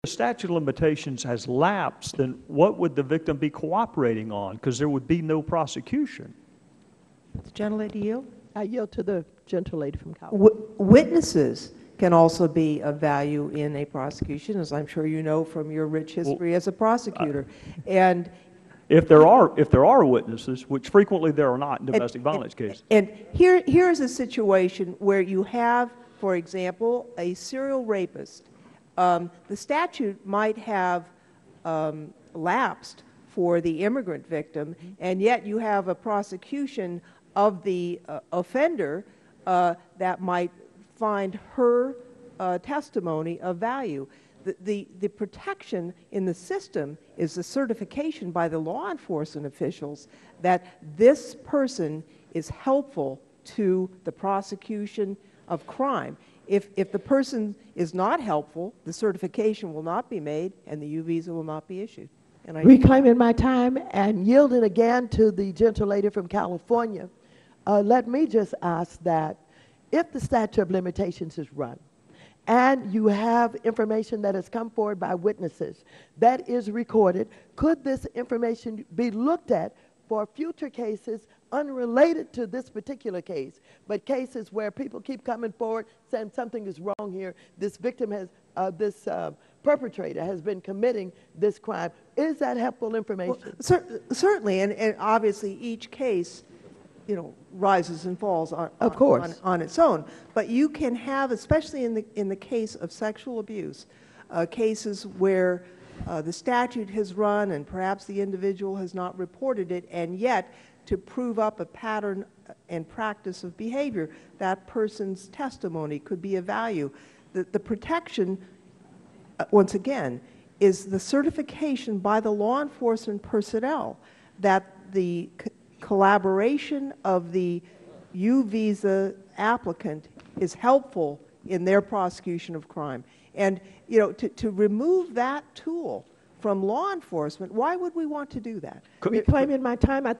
the statute of limitations has lapsed, then what would the victim be cooperating on? Because there would be no prosecution. The gentlelady yield? I yield to the gentlelady from California. Witnesses can also be of value in a prosecution, as I'm sure you know from your rich history as a prosecutor. And if there are witnesses, which frequently there are not in domestic violence cases. And here's a situation where you have, for example, a serial rapist. The statute might have lapsed for the immigrant victim, and yet you have a prosecution of the offender that might find her testimony of value. The protection in the system is the certification by the law enforcement officials that this person is helpful to the prosecution of crime. If the person is not helpful, the certification will not be made and the U visa will not be issued. And reclaiming my time and yielding again to the gentlelady from California, let me just ask that if the statute of limitations is run and you have information that has come forward by witnesses that is recorded, could this information be looked at for future cases unrelated to this particular case, but cases where people keep coming forward saying something is wrong here, this victim has, this perpetrator has been committing this crime? Is that helpful information? Well, certainly, and obviously each case, you know, rises and falls on its own. But you can have, especially in the case of sexual abuse, cases where the statute has run and perhaps the individual has not reported it, and yet to prove up a pattern and practice of behavior, that person's testimony could be of value. The protection, once again, is the certification by the law enforcement personnel that the collaboration of the U visa applicant is helpful in their prosecution of crime. And, you know, to remove that tool from law enforcement, why would we want to do that? Reclaiming my time,